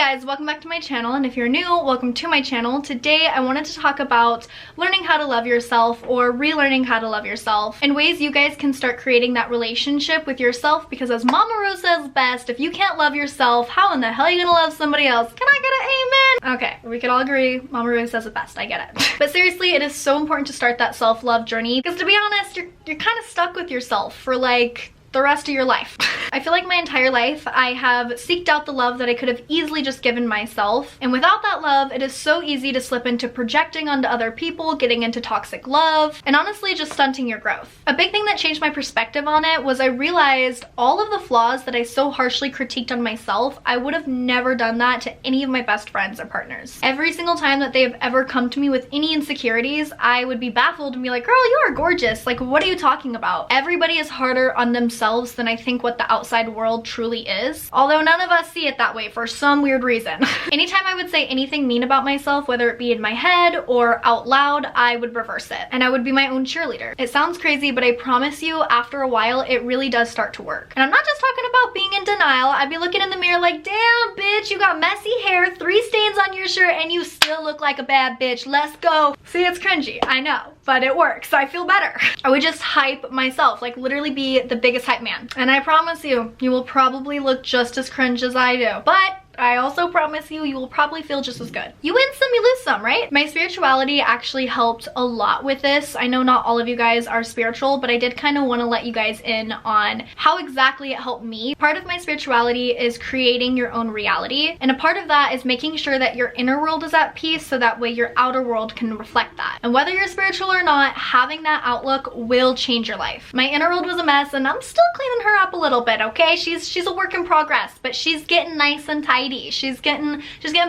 guys, welcome back to my channel, and if you're new, welcome to my channel. Today I wanted to talk about learning how to love yourself or relearning how to love yourself and ways you guys can start creating that relationship with yourself, because as Mama Rose says best, if you can't love yourself, how in the hell are you gonna love somebody else? Can I get an amen? Okay, we can all agree Mama Rose says it best, I get it. But seriously, it is so important to start that self-love journey, because to be honest, you're kind of stuck with yourself for like the rest of your life. I feel like my entire life I have seeked out the love that I could have easily just given myself, and without that love it is so easy to slip into projecting onto other people, getting into toxic love, and honestly just stunting your growth. A big thing that changed my perspective on it was I realized all of the flaws that I so harshly critiqued on myself, I would have never done that to any of my best friends or partners. Every single time that they have ever come to me with any insecurities, I would be baffled and be like, girl, you are gorgeous, like what are you talking about? Everybody is harder on themselves than I think what the outside world truly is, although none of us see it that way for some weird reason. Anytime I would say anything mean about myself, whether it be in my head or out loud, I would reverse it and I would be my own cheerleader. It sounds crazy, but I promise you after a while it really does start to work. And I'm not just talking about being in denial. I'd be looking in the mirror like, damn bitch, you got messy hair, 3 stains on your shirt, and you still look like a bad bitch, let's go. See, it's cringy, I know, but it works. I feel better. I would just hype myself, like literally be the biggest hype man. And I promise you, you will probably look just as cringe as I do. But I also promise you, you will probably feel just as good. You win some, you lose some, right? My spirituality actually helped a lot with this. I know not all of you guys are spiritual, but I did kind of want to let you guys in on how exactly it helped me. Part of my spirituality is creating your own reality, and a part of that is making sure that your inner world is at peace so that way your outer world can reflect that. And whether you're spiritual or not, having that outlook will change your life. My inner world was a mess and I'm still cleaning her up a little bit, okay? She's a work in progress, but she's getting nice and tidy. She's getting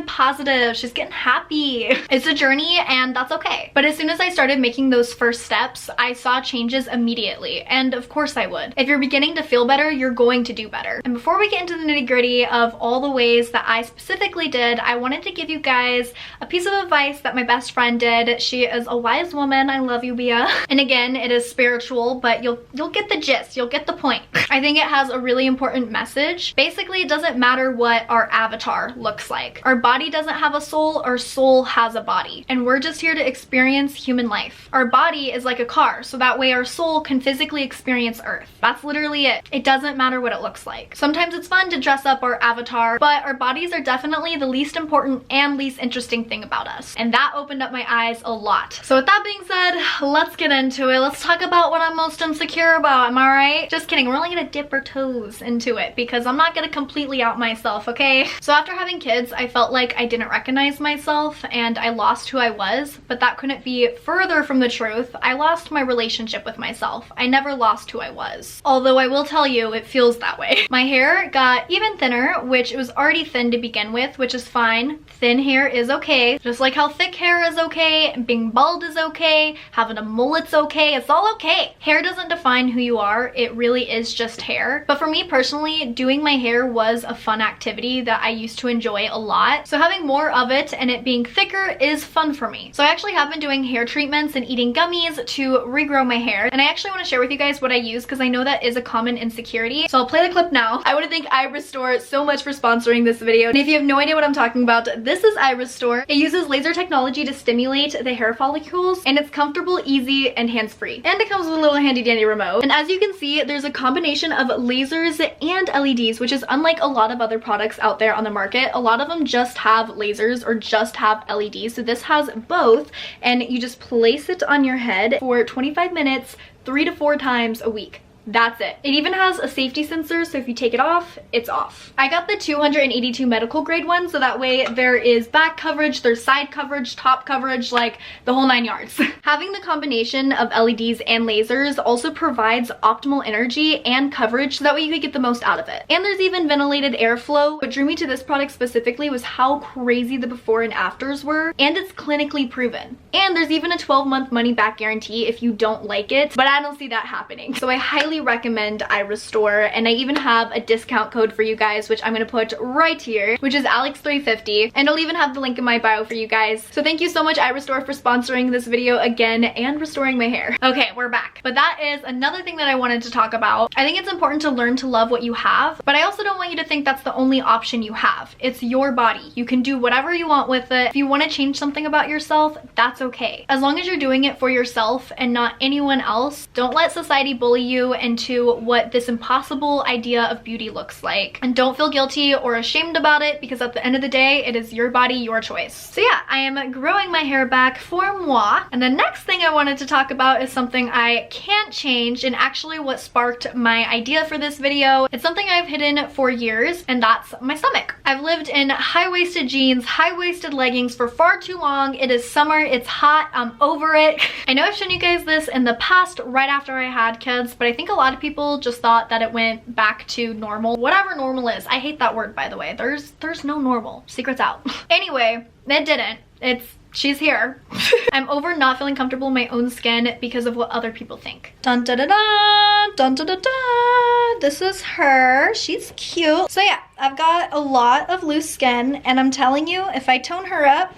positive, she's getting happy. It's a journey and that's okay. But as soon as I started making those first steps, I saw changes immediately, and of course I would. If you're beginning to feel better, you're going to do better. And before we get into the nitty-gritty of all the ways that I specifically did, I wanted to give you guys a piece of advice that my best friend did. She is a wise woman. I love you, Bia. And again, it is spiritual, but you'll get the gist, you'll get the point. I think it has a really important message. Basically, it doesn't matter what our avatar looks like. Our body doesn't have a soul, our soul has a body, and we're just here to experience human life. Our body is like a car, so that way our soul can physically experience Earth. That's literally it. It doesn't matter what it looks like. Sometimes it's fun to dress up our avatar, but our bodies are definitely the least important and least interesting thing about us, and that opened up my eyes a lot. So with that being said, let's get into it. Let's talk about what I'm most insecure about, am I right? Just kidding, we're only gonna dip our toes into it because I'm not gonna completely out myself, okay? So after having kids, I felt like I didn't recognize myself and I lost who I was, but that couldn't be further from the truth. I lost my relationship with myself. I never lost who I was. Although I will tell you, it feels that way. My hair got even thinner, which it was already thin to begin with, which is fine. Thin hair is okay. Just like how thick hair is okay, being bald is okay, having a mullet's okay, it's all okay. Hair doesn't define who you are, it really is just hair. But for me personally, doing my hair was a fun activity that I used to enjoy a lot. So having more of it and it being thicker is fun for me. So I actually have been doing hair treatments and eating gummies to regrow my hair. And I actually want to share with you guys what I use because I know that is a common insecurity. So I'll play the clip now. I want to thank iRestore so much for sponsoring this video. And if you have no idea what I'm talking about, this is iRestore. It uses laser technology to stimulate the hair follicles, and it's comfortable, easy, and hands-free. And it comes with a little handy dandy remote. And as you can see, there's a combination of lasers and LEDs, which is unlike a lot of other products out there on the market. A lot of them just have lasers or just have LEDs. So this has both, and you just place it on your head for 25 minutes, 3 to 4 times a week. That's it. It even has a safety sensor, so if you take it off, it's off. I got the 282 medical grade one, so that way there is back coverage, there's side coverage, top coverage, like the whole 9 yards. Having the combination of LEDs and lasers also provides optimal energy and coverage, so that way you can get the most out of it. And there's even ventilated airflow. What drew me to this product specifically was how crazy the before and afters were, and it's clinically proven. And there's even a 12-month money back guarantee if you don't like it, but I don't see that happening. So I highly highly recommend I Restore, and I even have a discount code for you guys, which I'm gonna put right here, which is Alex350, and I'll even have the link in my bio for you guys. So thank you so much I Restore for sponsoring this video again and restoring my hair. Okay, we're back. But that is another thing that I wanted to talk about. I think it's important to learn to love what you have, but I also don't want you to think that's the only option you have. It's your body. You can do whatever you want with it. If you want to change something about yourself, that's okay. As long as you're doing it for yourself and not anyone else, don't let society bully you into what this impossible idea of beauty looks like. And don't feel guilty or ashamed about it, because at the end of the day, it is your body, your choice. So yeah, I am growing my hair back for moi. And the next thing I wanted to talk about is something I can't change, and actually what sparked my idea for this video. It's something I've hidden for years, and that's my stomach. I've lived in high-waisted jeans, high-waisted leggings for far too long. It is summer, it's hot, I'm over it. I know I've shown you guys this in the past right after I had kids, but I think a lot of people just thought that it went back to normal. Whatever normal is. I hate that word, by the way. There's no normal. Secret's out. Anyway, it didn't. She's here. I'm over not feeling comfortable in my own skin because of what other people think. Dun da da da, dun da da da. This is her. She's cute. So yeah, I've got a lot of loose skin, and I'm telling you, if I tone her up,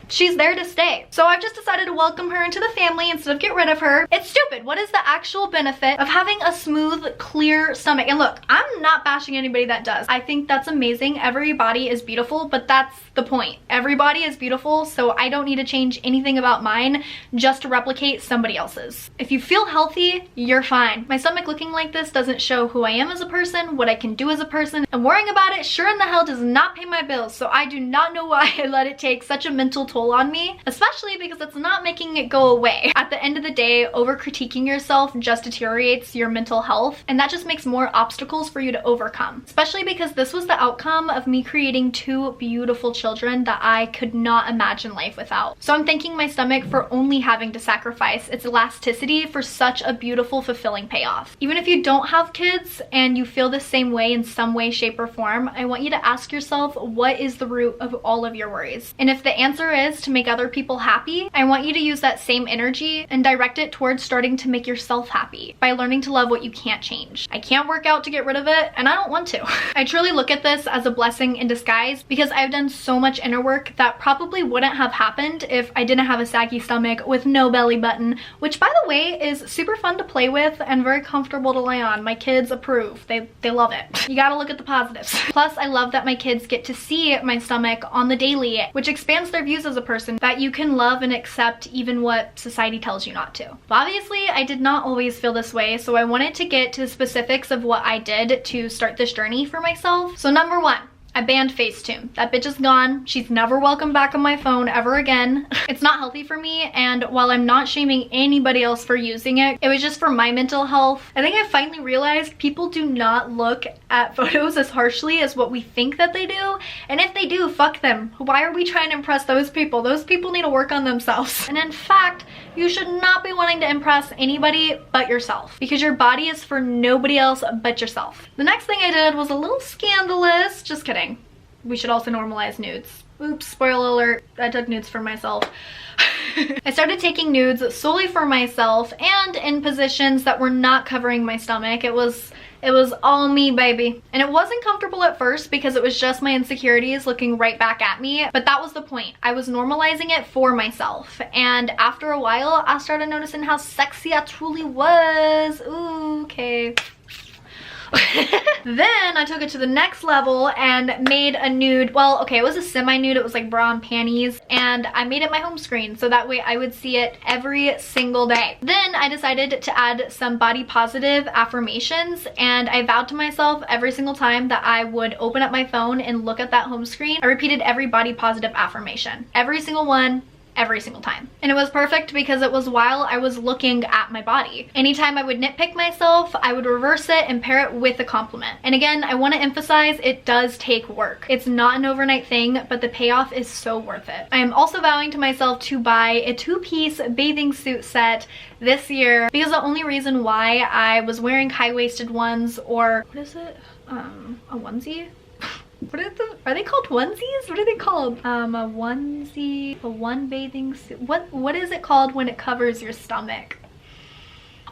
she's there to stay. So I've just decided to welcome her into the family instead of get rid of her. It's stupid. What is the actual benefit of having a smooth, clear stomach? And look, I'm not bashing anybody that does. I think that's amazing. Every body is beautiful, but that's the point. Every body is beautiful, so I don't need to change anything about mine just to replicate somebody else's. If you feel healthy, you're fine. My stomach looking like this doesn't show who I am as a person, what I can do as a person, and worrying about it sure in the hell does not pay my bills, so I do not know why I let it take such a mental toll on me, especially because it's not making it go away. At the end of the day, over critiquing yourself just deteriorates your mental health, and that just makes more obstacles for you to overcome, especially because this was the outcome of me creating two beautiful children that I could not imagine life without. So I'm thanking my stomach for only having to sacrifice its elasticity for such a beautiful, fulfilling payoff. Even if you don't have kids and you feel the same way in some way, shape, or form, I want you to ask yourself, what is the root of all of your worries? And if the answer is to make other people happy, I want you to use that same energy and direct it towards starting to make yourself happy by learning to love what you can't change. I can't work out to get rid of it, and I don't want to. I truly look at this as a blessing in disguise, because I've done so much inner work that probably wouldn't have happened if I didn't have a saggy stomach with no belly button, which by the way is super fun to play with and very comfortable to lay on. My kids approve. They love it. You gotta look at the positives. Plus, I love that my kids get to see my stomach on the daily, which expands their views as a person, that you can love and accept even what society tells you not to. But obviously, I did not always feel this way, so I wanted to get to the specifics of what I did to start this journey for myself. So number one, I banned Facetune. That bitch is gone. She's never welcome back on my phone ever again. It's not healthy for me, and while I'm not shaming anybody else for using it, it was just for my mental health. I think I finally realized people do not look at photos as harshly as what we think that they do, and if they do, fuck them. Why are we trying to impress those people? Those people need to work on themselves. And in fact, you should not be wanting to impress anybody but yourself, because your body is for nobody else but yourself. The next thing I did was a little scandalous. Just kidding. We should also normalize nudes. Oops, spoiler alert, I took nudes for myself. I started taking nudes solely for myself and in positions that were not covering my stomach. It was all me, baby. And it wasn't comfortable at first because it was just my insecurities looking right back at me, but that was the point. I was normalizing it for myself. And after a while, I started noticing how sexy I truly was. Ooh, okay. Then I took it to the next level and made a nude. Well, okay, it was a semi-nude. It was like bra and panties, and I made it my home screen so that way I would see it every single day. Then I decided to add some body positive affirmations, and I vowed to myself every single time that I would open up my phone and look at that home screen, I repeated every body positive affirmation. Every single one. Every single time. And it was perfect because it was while I was looking at my body. Anytime I would nitpick myself, I would reverse it and pair it with a compliment. And again, I want to emphasize it does take work. It's not an overnight thing, but the payoff is so worth it. I am also vowing to myself to buy a 2-piece bathing suit set this year, because the only reason why I was wearing high-waisted ones, or what is it? A onesie? Are they called onesies? What are they called? A onesie, a one bathing suit. What is it called when it covers your stomach?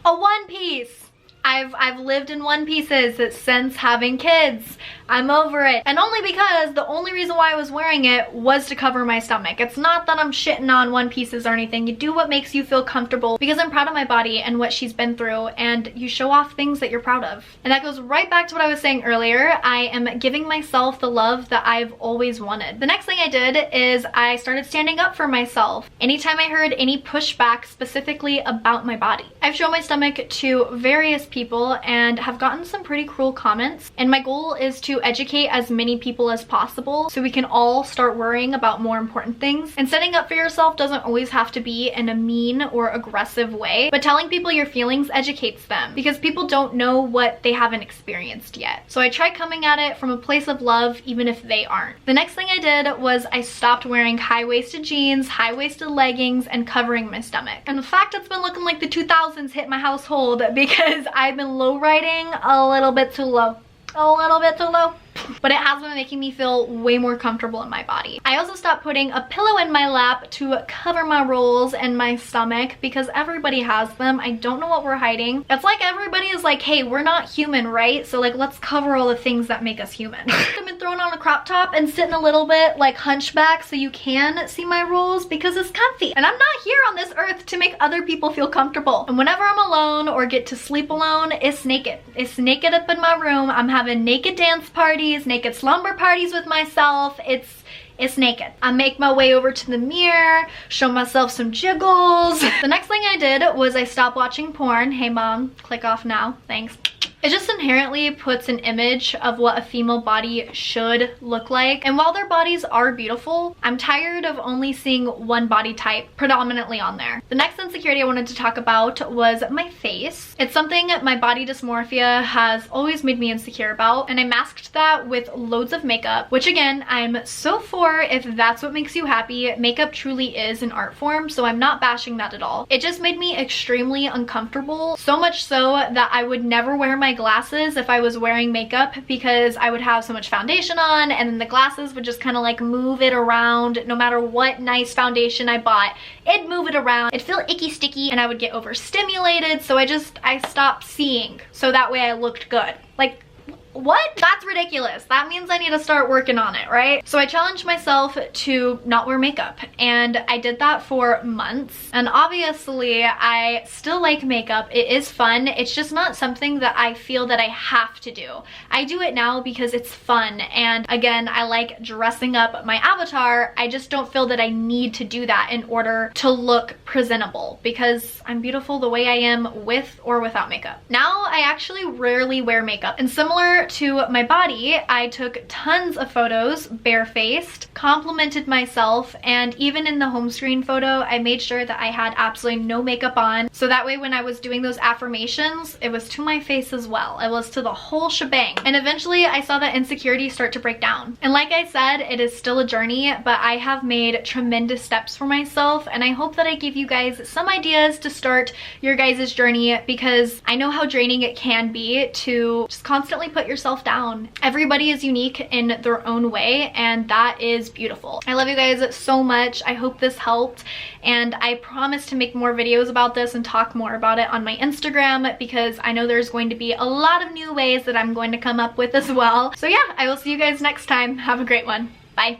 A one piece. I've lived in one pieces since having kids. I'm over it. And only because the only reason why I was wearing it was to cover my stomach. It's not that I'm shitting on one pieces or anything. You do what makes you feel comfortable, because I'm proud of my body and what she's been through, and you show off things that you're proud of. And that goes right back to what I was saying earlier. I am giving myself the love that I've always wanted. The next thing I did is I started standing up for myself anytime I heard any pushback specifically about my body. I've shown my stomach to various people and have gotten some pretty cruel comments, and my goal is to educate as many people as possible so we can all start worrying about more important things. And standing up for yourself doesn't always have to be in a mean or aggressive way, but telling people your feelings educates them, because people don't know what they haven't experienced yet. So I try coming at it from a place of love, even if they aren't. The next thing I did was I stopped wearing high-waisted jeans, high-waisted leggings, and covering my stomach. And the fact it's been looking like the 2000s hit my household because I've been low riding a little bit too low. A little bit too low. But it has been making me feel way more comfortable in my body. I also stopped putting a pillow in my lap to cover my rolls and my stomach, because everybody has them. I don't know what we're hiding. It's like everybody is like, hey, we're not human, right? So like, let's cover all the things that make us human. I've been throwing on a crop top and sitting a little bit like hunchback so you can see my rolls, because it's comfy. And I'm not here on this earth to make other people feel comfortable. And whenever I'm alone or get to sleep alone, it's naked. It's naked up in my room. I'm having naked dance parties, naked slumber parties with myself. It's naked. I make my way over to the mirror, show myself some jiggles. The next thing I did was I stopped watching porn. Hey mom, click off now, thanks. It just inherently puts an image of what a female body should look like. And while their bodies are beautiful, I'm tired of only seeing one body type predominantly on there. The next insecurity I wanted to talk about was my face. It's something my body dysmorphia has always made me insecure about, and I masked that with loads of makeup, which again, I'm so for if that's what makes you happy. Makeup truly is an art form, so I'm not bashing that at all. It just made me extremely uncomfortable, so much so that I would never wear my glasses if I was wearing makeup, because I would have so much foundation on, and then the glasses would just kind of like move it around. No matter what nice foundation I bought, it'd move it around. It'd feel icky sticky, and I would get overstimulated, so I stopped seeing so that way I looked good. Like, what? That's ridiculous. That means I need to start working on it, right? So I challenged myself to not wear makeup, and I did that for months. And obviously I still like makeup. It is fun. It's just not something that I feel that I have to do. I do it now because it's fun, and again, I like dressing up my avatar. I just don't feel that I need to do that in order to look presentable, because I'm beautiful the way I am with or without makeup. Now I actually rarely wear makeup, and similar to my body, I took tons of photos barefaced, complimented myself, and even in the home screen photo, I made sure that I had absolutely no makeup on, so that way when I was doing those affirmations, it was to my face as well. It was to the whole shebang. And eventually I saw that insecurity start to break down. And like I said, it is still a journey, but I have made tremendous steps for myself, and I hope that I give you guys some ideas to start your guys' journey, because I know how draining it can be to just constantly put yourself down. Everybody is unique in their own way, and that is beautiful. I love you guys so much. I hope this helped, and I promise to make more videos about this and talk more about it on my Instagram, because I know there's going to be a lot of new ways that I'm going to come up with as well. So yeah, I will see you guys next time. Have a great one. Bye.